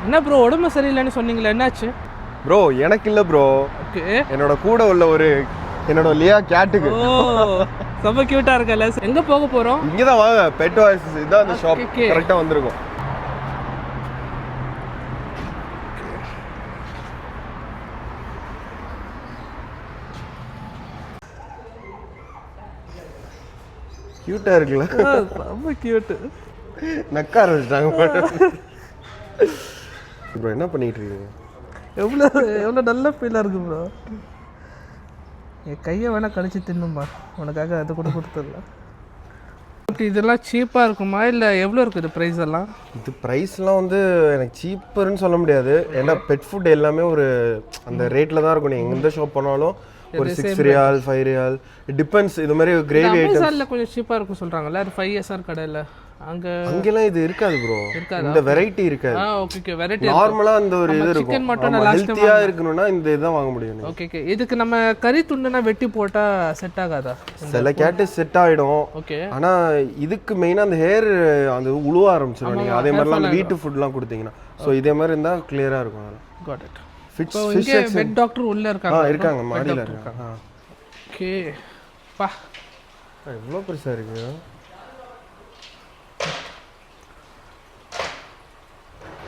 என்ன ப்ரோ உடம்பு சரியில்லைன்னு சொன்னீங்களே, என்னாச்சு? ப்ரோ எனக்கு இல்லை ப்ரோ, ஓகே, என்னோட கூட உள்ள என்னோட லியா கேட்டுக்கு. ஓ ரொம்ப கியூட்டா இருக்கல. எங்க போக போறோம்? இங்க தான் வாங்க, பெட் வாய்ஸ் இதான் அந்த ஷாப். கரெக்டா வந்திருக்கும். கியூட்டா இருக்குல்ல? ரொம்ப கியூட். நக்கார வச்சிட்டாங்க ப்ரோ. என்ன பண்ணிட்டு இருக்கீங்க? எவ்வளோ நல்ல ஃபீலாக இருக்கு ப்ரோ. என் கையை வேணால் கடிச்சு தின்னும்பா, உனக்காக அதை கூட கொடுத்துடலாம். ஓகே, இதெல்லாம் சீப்பாக இருக்குமா இல்லை எவ்வளோ இருக்குது ப்ரைஸ் எல்லாம்? இது ப்ரைஸ்லாம் வந்து எனக்கு சீப்பர்னு சொல்ல முடியாது. ஏன்னா பெட் ஃபுட் எல்லாமே ஒரு அந்த ரேட்டில் தான் இருக்கும். நீங்கள் எந்த ஷாப் போனாலும் ஒரு 6 ரியால் 5 ரியால் டிபெண்ட்ஸ். இது மாதிரி கிரேவி ஐட்டம்ஸ்ல கொஞ்சம் சீப்பாக இருக்கும் சொல்கிறாங்கல்ல, அது 5SR கடையில். அங்கெல்லாம் இது இருக்காது ப்ரோ, இந்த வெரைட்டி இருக்காது. ஓகே ஓகே, வெரைட்டி நார்மலா அந்த ஒரு இது இருக்கும். சிக்கன் மட்டும் நான் லாஸ்ட் ஹெல்தியா இருக்கணும்னா இந்த இதான் வாங்க முடியும். ஓகே ஓகே, இதுக்கு நம்ம கறி துண்டுனா வெட்டி போட்டா செட் ஆகாதா? சில கேட்டு செட் ஆயிடும். ஓகே, ஆனா இதுக்கு மெயினா அந்த ஹேர் அந்த உழுவ ஆரம்பிச்சிடும். நீங்க அதே மாதிரிலாம் அந்த வீட்டு ஃபுட்லாம் கொடுத்தீங்கன்னா ஸோ இதே மாதிரி இருந்தா கிளியரா இருக்கும். Got it. ஃபிஷ் இங்க வெட் டாக்டர் உள்ள இருக்காங்க. இருக்காங்க, மாடியில இருக்காங்க. ஓகே பா, இவ்வளோ பெருசா இருக்கு.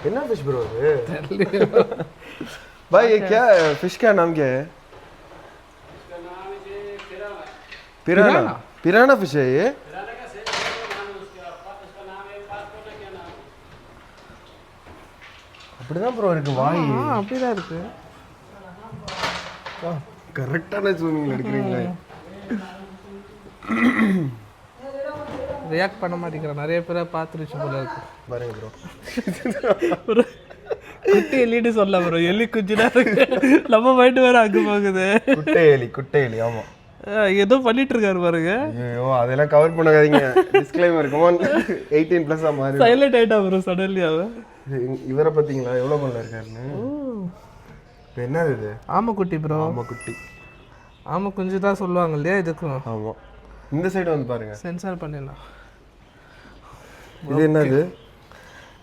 என்ன फिश ब्रो है? भाई ये क्या फिश का नाम क्या है? इसका नाम है पिराना. पिराना फिश है ये. पिराना का सेल नाम है उसका नाम है पास्को क्या नाम है? அப்படிதான் ப்ரோ இருக்கு வாய். அப்படிதான் இருக்கு. கரெக்டான ஜூமிங் எடுக்கிறீங்களே. ரியாக்ட் பண்ண மாட்டேங்கிறேன், நிறைய பேரை பார்த்துருச்சு போல இருக்கு. பாருங்க ப்ரோ, ஒரு குட்டி எலின்னு சொல்ல ப்ரோ, எலி குஞ்சுனா நம்ம மைண்ட் வேற அங்கே போகுது. குட்டை எலி ஆமா, ஏதோ பண்ணிட்டு இருக்காரு பாருங்க. ஐயோ அதெல்லாம் கவர் பண்ணாதீங்க, டிஸ்க்ளைமர். கம் ஆன் 18+ மாதிரி சைலண்ட் ஆயிட்டா ப்ரோ சடன்லி. அவன் இவரை பார்த்தீங்களா எவ்வளோ கொள்ள இருக்காருன்னு? என்னது இது? ஆமைக்குட்டி ப்ரோ. ஆமைக்குட்டி, ஆமை குஞ்சு தான் சொல்லுவாங்க இல்லையா இதுக்கும்? ஆமாம். இந்த சைடு வந்து பாருங்க, சென்சார் பண்ணிடலாம். இது என்னது?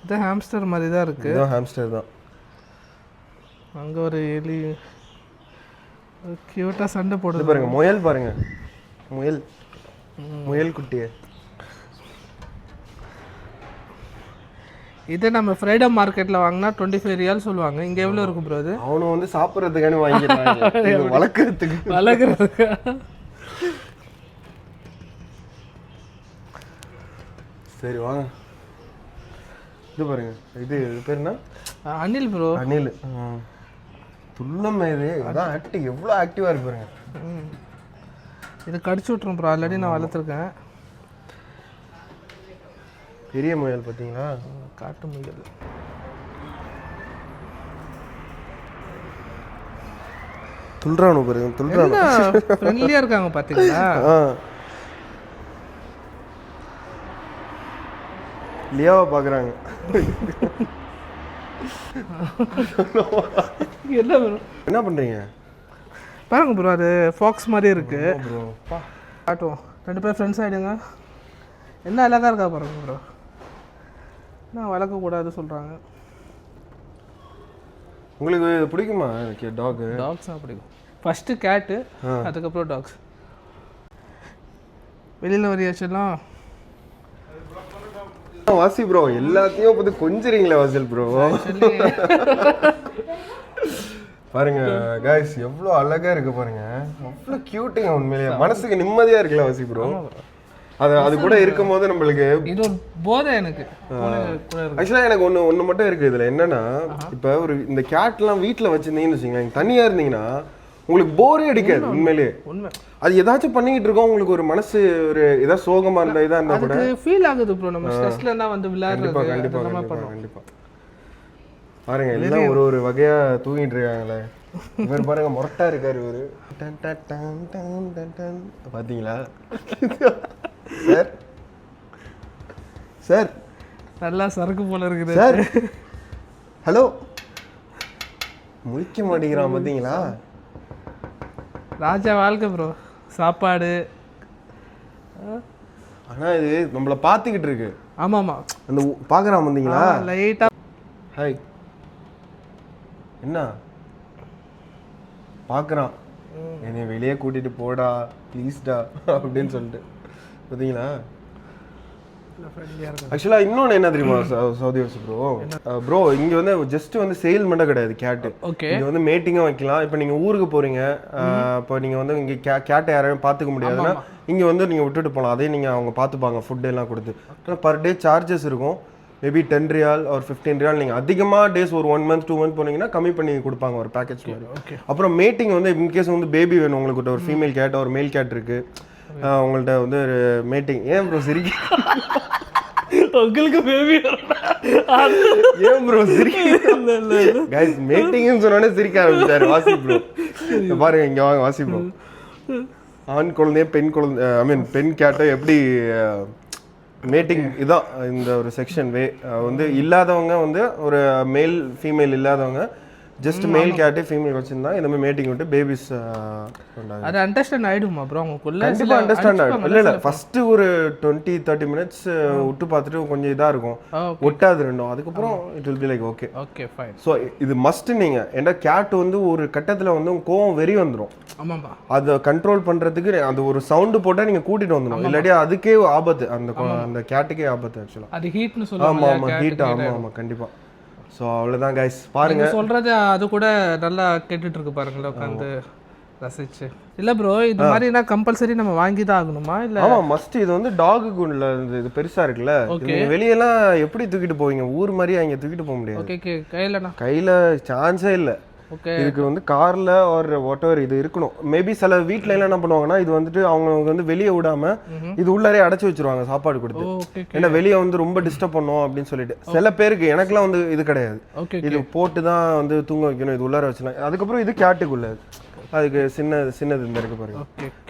இது ஹாம்ஸ்டர் மாதிரி தான் இருக்கு. இது ஹாம்ஸ்டர் தான். அங்கே ஒரு எலி கியூட்டாக சண்டை போடுது பாருங்க. முயல் பாருங்க, முயல் குட்டியே. இதே நம்ம ஃப்ரைடம் மார்க்கெட்டில் வாங்கினா 25 ரியால் சொல்லுவாங்க. இங்கே எவ்வளோ இருக்கும் ப்ரோ? அது அவனு வந்து சாப்பிட்றதுக்கான வாங்கிக்கிறாங்க, வளர்க்குறதுக்கு. சரி வாங்க. இது பாருங்க, இது பேர் என்ன? அனில் ப்ரோ. அனில் துள்ளம். இது அதான் ஆக்டிவ், எவ்வளோ ஆக்டிவாக இருக்கு பாருங்க. இது கடிச்சு விட்ரும் ப்ரோ, ஆல்ரெடி நான் வளர்த்துருக்கேன். பெரிய முயல் பார்த்தீங்களா? காட்டு முயல். துள்றானு பாருங்க, துள்றானு. ஃப்ரெண்ட்லியாக இருக்காங்க பார்த்தீங்களா? லியாவை பார்க்குறாங்க. என்ன ப்ரோ என்ன பண்ணுறீங்க? பாருங்க ப்ரோ, அது ஃபாக்ஸ் மாதிரி இருக்கு ப்ரோ. காட்டுவோம், 2 பேர் ஃப்ரெண்ட்ஸ் ஆகிடுங்க. என்ன அழகாக இருக்கா பாருங்க ப்ரோ. நான் வளர்க்கக்கூடாது சொல்கிறாங்க. உங்களுக்கு பிடிக்குமா? எனக்கு டாக்ஸாக பிடிக்கும். ஃபஸ்ட்டு கேட்டு, அதுக்கப்புறம் டாக்ஸ். வெளியில் வரியாச்செல்லாம் வாசி ப்ரோ, எல்லாத்தையும் பார்த்து கொஞ்சறீங்களே வாசல் ப்ரோ. பாருங்க கைஸ், எவ்வளோ அழகா இருக்கு பாருங்க, அவ்வளோ கியூட்டுங்க. உண்மையிலேயே மனசுக்கு நிம்மதியா இருக்குல்ல வாசி ப்ரோ. அது கூட இருக்கும்போது நம்மளுக்கு இது ஒரு போதை. எனக்கு ஆக்சுவலாக எனக்கு ஒன்று மட்டும் இருக்குது இதில். என்னன்னா இப்போ இந்த கேட்லாம் வீட்டில் வச்சுருந்தீங்கன்னு வச்சுங்களேன், தனியாக இருந்தீங்கன்னா உங்களுக்கு போரே அடிக்காது. உண்மையிலே அது ஏதாச்சும் பண்ணிக்கிட்டு இருக்கோம், உங்களுக்கு ஒரு மனசு ஒரு ஏதாவது சோகமா இருந்தா இதா இருந்தா கூட ஃபீல் ஆகுது ப்ரோ. நம்ம ஸ்ட்ரெஸ்ல இருந்தா வந்து விளையாடுறது. கண்டிப்பா பாருங்க, எல்லாம் ஒரு வகையா தூங்கிட்டு இருக்காங்களே. இவர் பாருங்க மொரட்டா இருக்காரு இவரு. பாத்தீங்களா சார்? சார் நல்லா சரக்கு போல இருக்குது சார். ஹலோ, முழிக்க மாட்டேங்கிறான் பாத்தீங்களா? ராஜா வாழ்க்கை ப்ரோ. சாப்பாடு. ஆனால் இது நம்மளை பார்த்துக்கிட்டு இருக்கு. ஆமாம் ஆமாம், அந்த பார்க்குறான் வந்தீங்களா? லைட்டாக. ஹாய். என்ன பார்க்குறான், என்னை வெளியே கூட்டிட்டு போடா ப்ளீஸ்டா அப்படின்னு சொல்லிட்டு பார்த்தீங்களா. ஆக்சுவலாக இன்னொன்று என்ன தெரியுமா சவுதி ஹவுஸ் ப்ரோ, இங்கே வந்து ஜஸ்ட் வந்து சேல் மட்டும் கிடையாது கேட்டு. இங்கே வந்து மேட்டிங்கும் வைக்கலாம். இப்போ நீங்கள் ஊருக்கு போகிறீங்க, இப்போ நீங்கள் வந்து இங்கே கேட்டை யாரையும் பார்த்துக்க முடியாதுன்னா இங்கே வந்து நீங்கள் விட்டுட்டு போகலாம். அதே நீங்கள் அவங்க பார்த்துப்பாங்க ஃபுட் எல்லாம் கொடுத்து. ஆனால் பர் டே சார்ஜஸ் இருக்கும். மேபி 10 ரியால் ஒரு 15 ரியால். நீங்கள் அதிகமாக டேஸ் ஒரு 1 மந்த் 2 மந்த் போனீங்கன்னா கம்மி பண்ணி கொடுப்பாங்க ஒரு பேக்கேஜ் மாதிரி. அப்புறம் மேட்டிங் வந்து இன்கேஸ் வந்து பேபி வேணும் உங்களுக்கு, ஒரு ஃபீமேல் கேட் ஒரு மேல் கேட் இருக்கு உங்கள்கிட்ட வந்து ஒரு மேட்டிங். ஏன் ப்ரோ சிரிக்க உங்களுக்கு பேபி ஏன் ப்ரோ சிரிக்க கைஸ் மேட்டிங்னு சொன்னோடனே சிரிக்க ஆரம்பிச்சாரு வாசி ப்ரோ. பாருங்க இங்கே வாங்க வாசி ப்ரோ. ஆண் குழந்தைய பெண் குழந்தை ஐ மீன் பெண் கேட்டை எப்படி மேட்டிங் இதான் இந்த ஒரு செக்ஷன் வே வந்து இல்லாதவங்க வந்து ஒரு மேல் ஃபீமேல் இல்லாதவங்க ஜஸ்ட் மேல் கேட்டு ஃபீமேல் வச்சிருந்தா இந்த மாதிரி மேட்டிங் விட்டு பேபிஸ் அது அண்டர்ஸ்டாண்ட் ஆயிடுமா ப்ரோ உங்களுக்குள்ள? கண்டிப்பா அண்டர்ஸ்டாண்ட் ஆயிடும். இல்ல ஃபர்ஸ்ட் ஒரு 20-30 மினிட்ஸ் விட்டு பார்த்துட்டு கொஞ்சம் இதா இருக்கும், ஒட்டாது ரெண்டும். அதுக்கப்புறம் it will be like okay okay fine. So இது மஸ்ட். நீங்க ஏன்னா கேட் வந்து ஒரு கட்டத்துல வந்து கோவம் வெறி வந்துடும். ஆமாப்பா. அதை கண்ட்ரோல் பண்றதுக்கு அந்த ஒரு சவுண்டு போட்டா நீங்க கூட்டிட்டு வந்துடும், இல்லாட்டி அதுக்கே ஆபத்து, அந்த கேட்டுக்கே ஆபத்து ஆக்சுவலா. அது ஹீட்னு சொல்லுவாங்க. ஆமா ஆமா ஹீட். ஆமா ஆமா கண்டிப்பா. ஸோ அவ்வளோதான் கைஸ் பாருங்க சொல்றது. அது கூட நல்லா கேட்டுட்டு இருக்கு பாருங்களேன் உட்காந்து ரசிச்சு. இல்லை ப்ரோ இது மாதிரினா கம்பல்சரி நம்ம வாங்கி தான் ஆகணுமா? இல்லை ஆமாம் மஸ்ட். இது வந்து டாகுக்கு உள்ள இது பெருசாக இருக்குல்ல, வெளியெல்லாம் எப்படி தூக்கிட்டு போவீங்க? ஊர் மாதிரி அங்கே தூக்கிட்டு போக முடியாது. ஓகே கையில் சான்ஸே இல்லை. இதுக்கு வந்து கார்ல ஒரு வாட்டர் இது இருக்கணும். மேபி சில வீட்ல எல்லாம் என்ன பண்ணுவாங்கன்னா இது வந்துட்டு அவங்க வந்து வெளியே விடாம இது உள்ளாரே அடைச்சு வச்சிருவாங்க சாப்பாடு கொடுத்து. ஏன்னா வெளியே வந்து ரொம்ப டிஸ்டர்ப் பண்ணும் அப்படின்னு சொல்லிட்டு. சில பேருக்கு, எனக்குலாம் வந்து இது கிடையாது, இது போட்டு தான் வந்து தூங்க வைக்கணும், இது உள்ளார வச்சுலாம். அதுக்கப்புறம் இது கேட்டுக்குள்ள அதுக்கு சின்னது இந்த இருக்கு பாருங்க.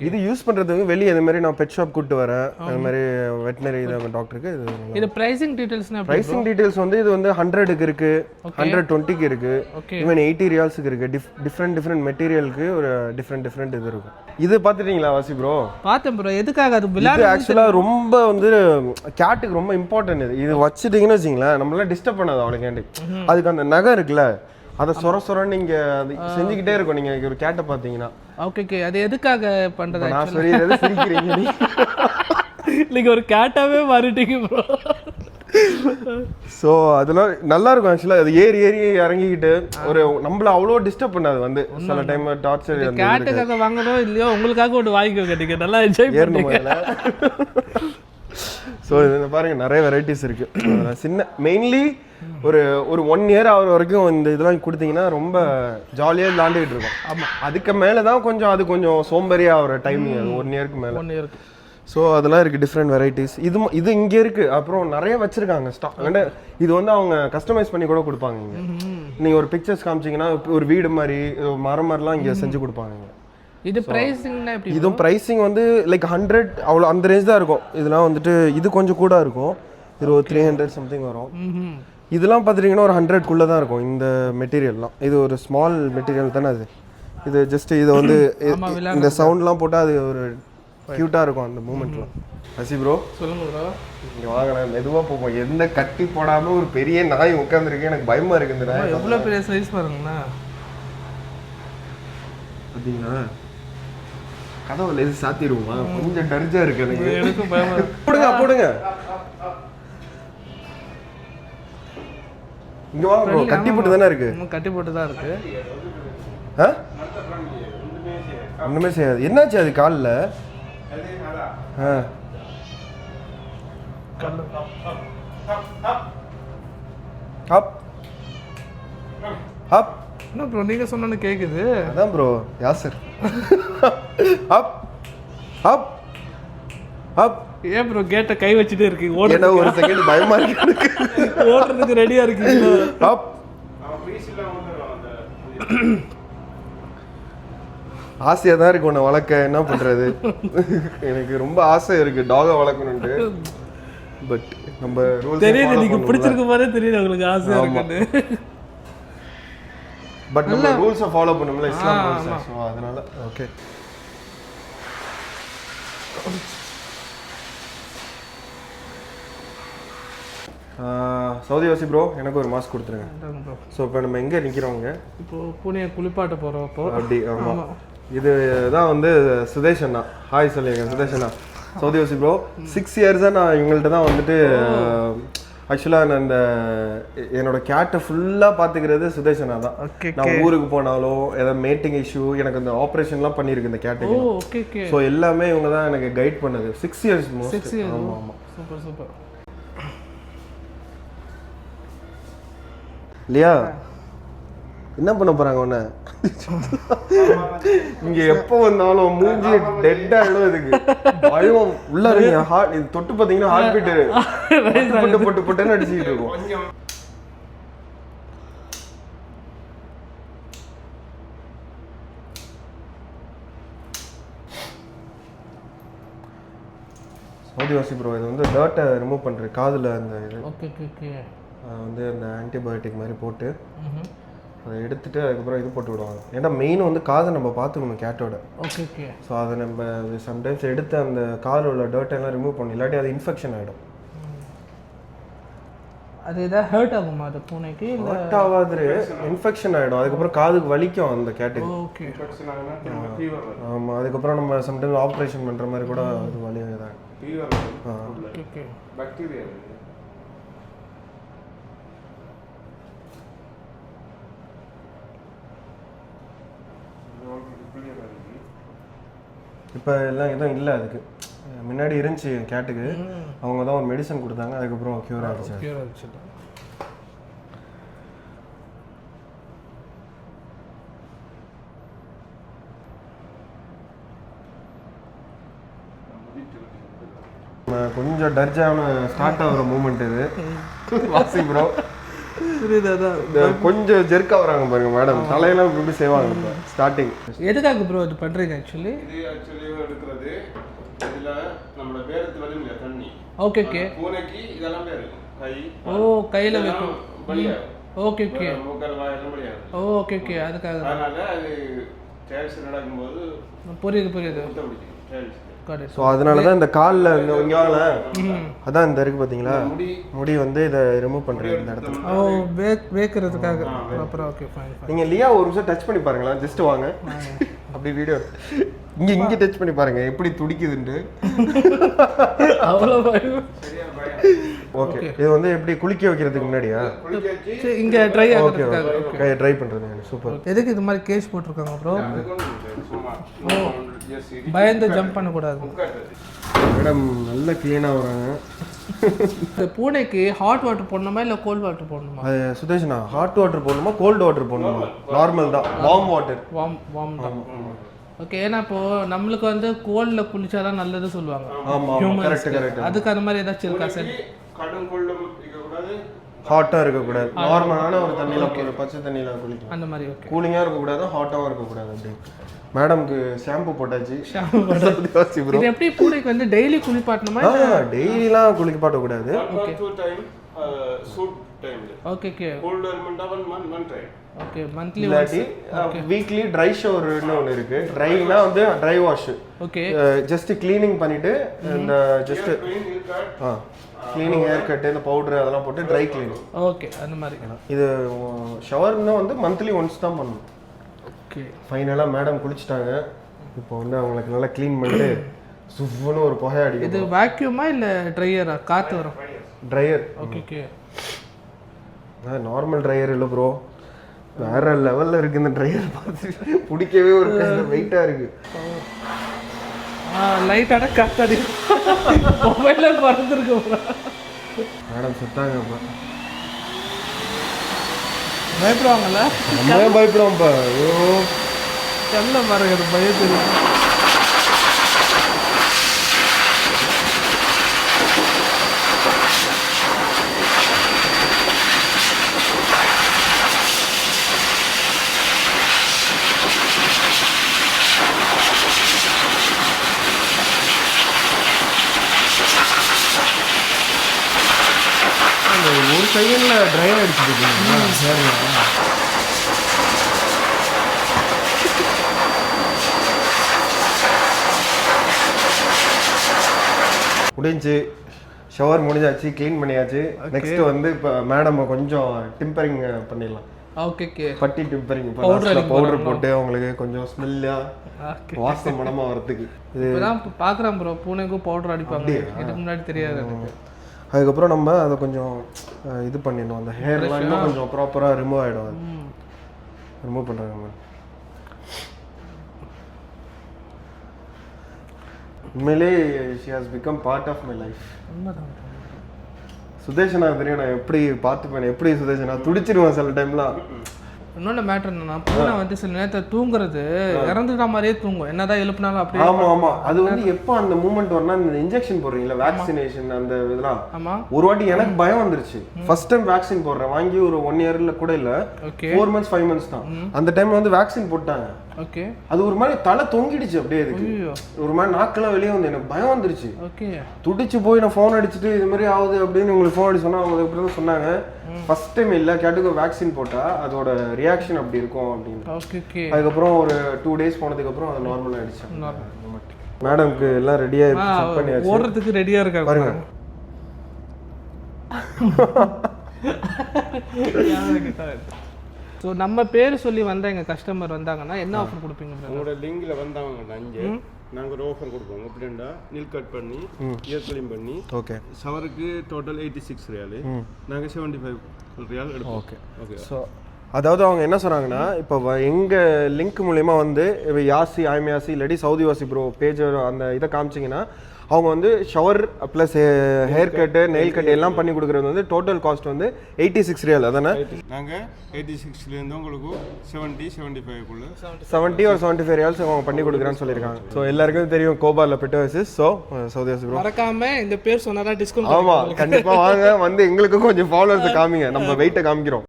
இது யூஸ் பண்றதுக்கு வெளியே இந்த மாதிரி நான் பெட் ஷாப் கூட்டு வரேன், அந்த மாதிரி வெட்டினரி டாக்டருக்கு. இது பிரைசிங் டீடைல்ஸ்னா பிரைசிங் டீடைல்ஸ் வந்து இது வந்து 100க்கு இருக்கு, 120க்கு இருக்கு, ஈவன் 80 ரியால்ஸ்க்கு இருக்கு. டிஃப்ரெண்ட் மெட்டீரியலுக்கு ஒரு டிஃப்ரெண்ட் இது இருக்கும். இது பாத்துட்டீங்களா வாசி ப்ரோ? பார்த்தேன் ப்ரோ. எதுக்காக அது? இது ஆக்சுவலா ரொம்ப வந்து கேட்டுக்கு ரொம்ப இம்பார்ட்டன்ட். இது வச்சுட்டீங்கன்னு வச்சுங்களேன் நம்மளால டிஸ்டர்ப் பண்ணாது அவளுக்கு. அதுக்கு அந்த நகை இருக்குல்ல அதை சொரன்னு நீங்க செஞ்சுக்கிட்டே இருக்கும். நீங்க ஒரு கேட்டை பாத்தீங்கன்னா ஓகே அது எதுக்காக பண்றது? நான் சொல்லிடுறது சிரிக்கிறீங்க நீங்க ஒரு கேட்டாவே மாறிட்டீங்க ப்ரோ. ஸோ அதெல்லாம் நல்லா இருக்கும் ஆக்சுவலா. அது ஏறி இறங்கிக்கிட்டு ஒரு நம்மள அவ்வளோ டிஸ்டர்ப் பண்ணாது. வந்து சில டைம் டார்ச்சர். கேட்டுக்காக வாங்கணும் இல்லையோ உங்களுக்காக ஒன்று வாங்கிக்கோ கேட்டீங்க, நல்லா என்ஜாய் பண்ணுங்க. ஸோ இது பாருங்க நிறைய வெரைட்டிஸ் இருக்கு. சின்ன மெயின்லி ஒரு 1 இயர் ஆகிற வரைக்கும் இந்த இதெல்லாம் கொடுத்தீங்கன்னா ரொம்ப ஜாலியாக விளாண்டுக்கிட்டு இருக்கும். ஆமாம் அதுக்கு மேலே தான் கொஞ்சம் சோம்பேறியாக ஆகிற டைமிங். அது 1 இயருக்கு மேலே. 1 இயருக்கு. ஸோ அதெல்லாம் இருக்குது டிஃப்ரெண்ட் வெரைட்டிஸ். இது இங்கே இருக்குது. அப்புறம் நிறைய வச்சுருக்காங்க ஸ்டாக். இது வந்து அவங்க கஸ்டமைஸ் பண்ணி கூட கொடுப்பாங்க. இங்கே நீங்கள் ஒரு பிக்சர்ஸ் காமிச்சிங்கன்னா ஒரு வீடு மாதிரி மரம் மாதிரிலாம் இங்கே செஞ்சு கொடுப்பாங்க. இது பிரைசிங்னா எப்படி? இதுவும் பிரைசிங் வந்து லைக் 100 அவ்வளோ அந்த ரேஞ்ச் தான் இருக்கும். இதெல்லாம் வந்துட்டு இது கொஞ்சம் கூட இருக்கும். இது ஒரு 300 சம்திங் வரும். இதெல்லாம் பார்த்துட்டிங்கன்னா ஒரு 100க்குள்ளே தான் இருக்கும் இந்த மெட்டீரியல்லாம். இது ஒரு ஸ்மால் மெட்டீரியல் தானே அது. இது ஜஸ்ட் இதை வந்து இந்த சவுண்ட்லாம் போட்டால் அது ஒரு க்யூட்டாக இருக்கும் அந்த மூமெண்ட்லாம். ஹசி ப்ரோ சொல்லுங்க ப்ரோ. இங்கே வாங்கினேன் மெதுவாக போகும். எந்த கட்டி போடாமல் ஒரு பெரிய நாய் உட்காந்துருக்கேன். எனக்கு பயமாக இருக்குது இந்த நாய். எவ்வளோ பெரிய சைஸ் பாருங்கண்ணா. பார்த்தீங்களா கதவுல எது சாத்திடுவோமா? கொஞ்சம் டர்ஜா இருக்கு எனக்கு. எனக்கும் பயமா இருக்கு. போடுங்க இங்க வாங்க ப்ரோ. கட்டி போட்டு தானே இருக்கு. கட்டி போட்டு தான் இருக்கு. ஒண்ணுமே செய்யாது. என்னாச்சு அது கால்ல? அப் அப் என்ன ப்ரோ நீங்க சொன்னது கேக்குது? அதான் ப்ரோ யாசர். அப் அப் அப். ஏன் ப்ரோ கேட்ட கை வச்சிட்டே இருக்கீங்க? ஓட ஒரு செகண்ட் பயமா இருக்கு. ஓடுறதுக்கு ரெடியா இருக்கீங்க. அப் ஆசையா தான் இருக்கு உன்னை வளர்க்க. என்ன பண்றது, எனக்கு ரொம்ப ஆசை இருக்கு டாகை வளர்க்கணும்ட்டு. பட் நம்ம ரூல்ஸ் தெரியுது. நீங்க பிடிச்சிருக்க மாதிரி தெரியுது உங்களுக்கு ஆசையா இருக்குன்னு. பட் நம்ம ரூல்ஸை ஃபாலோ பண்ணணும்ல, இஸ்லாம் ரூல்ஸ். ஸோ அதனால ஓகே. சவுதி வாசி ப்ரோ எனக்கு ஒரு மாஸ்க் கொடுத்துருங்க. ப்ரோ ஸோ இப்போ நம்ம எங்கே நிற்கிறோங்க? இப்போ பூனையை குளிப்பாட்ட போகிறப்போ அப்படி ஆமாம். இது தான் வந்து சுதேஷ் அண்ணா. ஹாய் சொல்லிங்க சுதேஷ் அண்ணா. சவுதி வாசி ப்ரோ 6 இயர்ஸாக நான் இவங்கள்ட்ட தான் வந்துட்டு ஆக்சுவலாக நான் இந்த என்னோட கேட்டை ஃபுல்லாக பார்த்துக்கிறது சுதேஷ் அண்ணா தான். நான் ஊருக்கு போனாலும் ஏதாவது மேட்டிங் இஷ்யூ எனக்கு இந்த ஆப்ரேஷன்லாம் பண்ணியிருக்கு இந்த கேட்டுக்கு. ஓகே. ஸோ எல்லாமே இவங்க தான் எனக்கு கைட் பண்ணது. 6 இயர்ஸ். 6 இயர்ஸ். ஆமாம் ஆமாம். சூப்பர். இல்லையா என்ன பண்ண போறாங்க உன்ன? இங்க எப்போ வந்தாலும் மூஞ்சி டெட் ஆயிடும். இதுக்கு பயம் உள்ள இருக்கு. ஹார்ட் இது தொட்டு பாத்தீங்கன்னா ஹார்ட் பீட் பொட்டுன்னு அடிச்சுக்கிட்டு இருக்கும். சவுதி வாசி ப்ரோ இது வந்து டர்ட்டை ரிமூவ் பண்ற காதுல அந்த இது. ஓகே. வந்து அந்த ஆன்டிபயோட்டிக் மாதிரி போட்டு அதை எடுத்துட்டு அதுக்கப்புறம் இது போட்டு விடுவாங்க. ஏன்னா மெயின் வந்து காதை நம்ம பார்த்துக்கணும் கேட்டோட. ஓகே. ஸோ அதை நம்ம சம்டைம்ஸ் எடுத்து அந்த காதில் உள்ள டர்ட் எல்லாம் ரிமூவ் பண்ணி இல்லாட்டி அது இன்ஃபெக்ஷன் ஆகிடும். அது ஏதாவது ஹர்ட் ஆகுமா அது பூனைக்கு? ஹர்ட் ஆகாது, இன்ஃபெக்ஷன் ஆகிடும். அதுக்கப்புறம் காதுக்கு வலிக்கும் அந்த கேட்டுக்கு. ஓகே. ஆமாம். அதுக்கப்புறம் நம்ம சம்டைம்ஸ் ஆப்ரேஷன் பண்ணுற மாதிரி கூட அது வலி தான். ஓகே. பாக்டீரியா இப்போ எல்லாம் எதுவும் இல்லை. அதுக்கு முன்னாடி இருந்துச்சு கேட்டுக்கு. அவங்க தான் ஒரு மெடிசன் கொடுத்தாங்க. அதுக்கப்புறம் க்யூர் ஆகிடுச்சு. கொஞ்சம் டர்ஜான ஸ்டார்ட் ஆகிற மூமெண்ட் இது வாசி ப்ரோ. கொஞ்சம் ஜெர்க் ஆகுறாங்க பாருங்க மேடம். தலையெல்லாம் இப்படி செய்வாங்க இப்போ ஸ்டார்டிங். எதுக்காக ப்ரோ இது பண்றீங்க? ஆக்சுவலி எடுக்கிறது இதுல நம்மளோட பேரத்து வலிங்க தண்ணி. ஓகே. பூனைக்கு இதெல்லாம் பேரு கை. கையில வைக்கும். ஓகே. மூக்கல் வாய் எல்லாம் முடியாது. ஓகே. அதுக்காக அதனால அது ட்ரையல்ஸ் நடக்கும்போது புரியுது. ஸோ அதனால தான் இந்த காலில் இங்கே அதான் இந்த இருக்கு பார்த்தீங்களா முடி வந்து இதை ரிமூவ் பண்ணுறது இந்த இடத்துல வேக்கிறதுக்காக. அப்புறம் ஓகே ஃபைன். நீங்கள் லியா ஒரு நிமிஷம் டச் பண்ணி பாருங்களா. ஜஸ்ட் வாங்க அப்படி வீடியோ இங்கே டச் பண்ணி பாருங்க எப்படி துடிக்குதுன்ட்டு. அவ்வளோ ஓகே. இது வந்து எப்படி குளிக்க வைக்கிறதுக்கு முன்னாடியா இங்க ட்ரை ஓகே ட்ரை பண்ணுறது. சூப்பர். எதுக்கு இது மாதிரி கேஸ் போட்டிருக்காங்க ப்ரோ? பயந்து ஜம்ப் பண்ணக்கூடாது. மேடம் நல்லா க்ளீனாக வராங்க. இந்த பூனைக்கு ஹாட் வாட்டர் போடணுமா இல்லை கோல்ட் வாட்டர் போடணுமா? அது சுதேஷ்ண்ணா ஹாட் வாட்டர் போடணுமா கோல்டு வாட்டர் போடணுமா? நார்மல் தான். Warm water. வார்ம் தான். ஓகே. ஏன்னா இப்போ நம்மளுக்கு வந்து கோல்டில் குளிச்சாதான் நல்லது சொல்லுவாங்க. ஆமாம் கரெக்ட். அதுக்கு அந்த மாதிரி ஏதாச்சும் இருக்கா சார்? கடும் கோல்டும் இருக்கக்கூடாது, ஹாட்டாக இருக்கக்கூடாது. நார்மலான ஒரு தண்ணியில் ஒரு பச்சை தண்ணியில் குளிக்கும் அந்த மாதிரி. ஓகே. கூலிங்காக இருக்கக்கூடாது, ஹாட்டாகவும் இருக்கக்கூடாது. அப்படி மேடம்க்கு ஷாம்பு போட்டாச்சு. இது எப்படி பூனைக்கு வந்து டெய்லி குளிப்பாட்டணுமா? டெய்லிலாம் குளிப்பாட்டக்கூடாது. ஓகே. மந்த்லி வீக்லி ட்ரை ஷவர்னு ஒன்று இருக்கு. ட்ரைனா வந்து dry wash. Okay. Just cleaning பண்ணிட்டு இந்த ஜஸ்ட் க்ளீனிங் ஹேர் கட் இந்த பவுடர் அதெல்லாம் போட்டு ட்ரை க்ளீனிங். ஓகே. அந்த மாதிரி. இது ஷவர்னா வந்து மந்த்லி ஒன்ஸ் தான் பண்ணணும். ஓகே. ஃபைனலாக மேடம் குளிச்சுட்டாங்க. இப்போ வந்து அவங்களுக்கு நல்லா க்ளீன் பண்ணிட்டு சுஃப்னு ஒரு புகை அடிக்கும். இது வேக்யூமா இல்லை ட்ரையரா? காற்று வரும். ட்ரையர். ஓகே. நார்மல் ட்ரையர் இல்லை ப்ரோ, வேற லெவலில் இருக்குது இந்த ட்ரையர். பார்த்து பிடிக்கவே ஒரு வெயிட்டாக இருக்குது. லைட்டான காத்தாடி மொபைலில் பறந்துருக்கு மேடம் செத்தாங்க. இப்போ பயப்படுவாங்கல்ல? நம்மளே பயப்படுவோம்ப்பா. ஐயோ கல்ல பாருங்க பயத்துல. ஒரு செகண்டில் ட்ரையர் அடிச்சுட்டு முடிஞ்சு ஷவர் முடிஞ்சாச்சு, க்ளீன் பண்ணியாச்சு. நெக்ஸ்ட் வந்து இப்போ மேடம் கொஞ்சம் டிம்பரிங் பண்ணிடலாம். Okay okay. பட்டி டிம்பரிங் பவுடர் போட்டு அவங்களுக்கு கொஞ்சம் ஸ்மெல்லா வாசம் மனமா வரதுக்கு. இது இப்பதான் பாக்குறேன் ப்ரோ, பூனைக்கும் பவுடர் அடிப்பாங்க, இதுக்கு முன்னாடி தெரியாது எனக்கு. அதுக்கப்புறம் நம்ம அதை கொஞ்சம் இது பண்ணிடணும், அந்த ஹேர்லாம் இன்னும் கொஞ்சம் ப்ராப்பராக ரிமூவ் ஆகிடும். அது ரிமூவ் பண்ணுறாங்க மேம். உண்மையிலே she has become part of my life. உண்மைதான். சுதேஷனா தெரியும் நான் எப்படி பார்த்துப்பேன், எப்படி சுதேஷனா துடிச்சிருவேன் சில டைம்லாம். இன்னொன்று மேட்ரு என்னன்னா, பூனை வந்து சில நேரத்தில் தூங்குறது இறந்துட்ட மாதிரியே தூங்கும், என்னதான் எழுப்பினாலும் அப்படியே. ஆமா ஆமா, அது வந்து எப்போ அந்த மூமெண்ட் வரனா, இந்த இன்ஜெக்ஷன் போடுறீங்களா, வேக்சினேஷன் அந்த இதெல்லாம். ஆமா. ஒரு வாட்டி எனக்கு பயம் வந்துருச்சு. ஃபர்ஸ்ட் டைம் வேக்சின் போடுறேன், வாங்கி ஒரு 1 இயர்ல கூட இல்ல, 4 months 5 months தான். அந்த டைம்ல வந்து வேக்சின் போட்டாங்க. ஓகே. அது ஒரு மாதிரி தலை தொங்கிடுச்சு அப்படியே, அதுக்கு ஒரு மாதிரி நாக்கெல்லாம் வெளியே வந்து எனக்கு பயம் வந்துருச்சு. ஓகே. துடிச்சு போய் நான் ஃபோன் அடிச்சுட்டு இது மாதிரி ஆகுது அப்படின்னு உங்களுக்கு ஃபோன் அடிச்சு சொன்னா அவங்க எப்படி தான் சொன்னாங்க, ஃபர்ஸ்ட் டைம் இல்லை கேட்டுக்கு வேக்சின் போட்டா அதோட ரியாக்ஷன் அப்படி இருக்கும் அப்படின்னு. Okay okay. அதுக்கப்புறம் ஒரு 2 days போனதுக்கு அப்புறம் அது நார்மல் ஆயிடுச்சு. மேடம்க்கு எல்லாம் ரெடியா செட் பண்ணியாச்சு, ஓடுறதுக்கு ரெடியா இருக்காங்க பாருங்க. ஸோ நம்ம பேர் சொல்லி வந்த எங்கள் கஸ்டமர் வந்தாங்கன்னா என்ன ஆஃபர் கொடுப்பீங்க? உங்களோட லிங்கில் வந்தாங்க அஞ்சு நாங்கள் ஒரு ஆஃபர் கொடுப்போம். எப்படின்னா நீல் கட் பண்ணி இயர் கிளீன் பண்ணி ஓகே ஷவருக்கு டோட்டல் 86 ரியாலு, நாங்கள் 75 ரியால் எடுப்போம். Okay okay. ஸோ அதாவது அவங்க என்ன சொன்னாங்கன்னா, இப்போ எங்கள் லிங்க் மூலயமா வந்து இப்போ யாசி ஆய்மயாசி இல்லாட்டி சவுதி வாசி ப்ரோ பேஜ் அந்த இதை காமிச்சிங்கன்னா அவங்க வந்து shower plus hair cut nail cut எல்லாம் பண்ணி கொடுக்குறது வந்து டோட்டல் காஸ்ட் வந்து 86 ரியால். அதானே? நாங்கள் 86லேருந்து உங்களுக்கு 70-75 70 or 75 ரியால்ஸ் அவங்க பண்ணி கொடுக்குறான்னு சொல்லியிருக்காங்க. ஸோ எல்லாருக்கும் தெரியும் கோபாலில் பெட்டோசிஸ். ஸோ சவுதி வாசி ப்ரோ மறக்காம இந்த பேர் சொன்னா டிஸ்கவுண்ட். ஆமாம், கண்டிப்பாக வாங்க, வந்து எங்களுக்கும் கொஞ்சம் ஃபாலோவர்ஸ் காமிங்க, நம்ம வெயிட்டை காமிக்கிறோம்.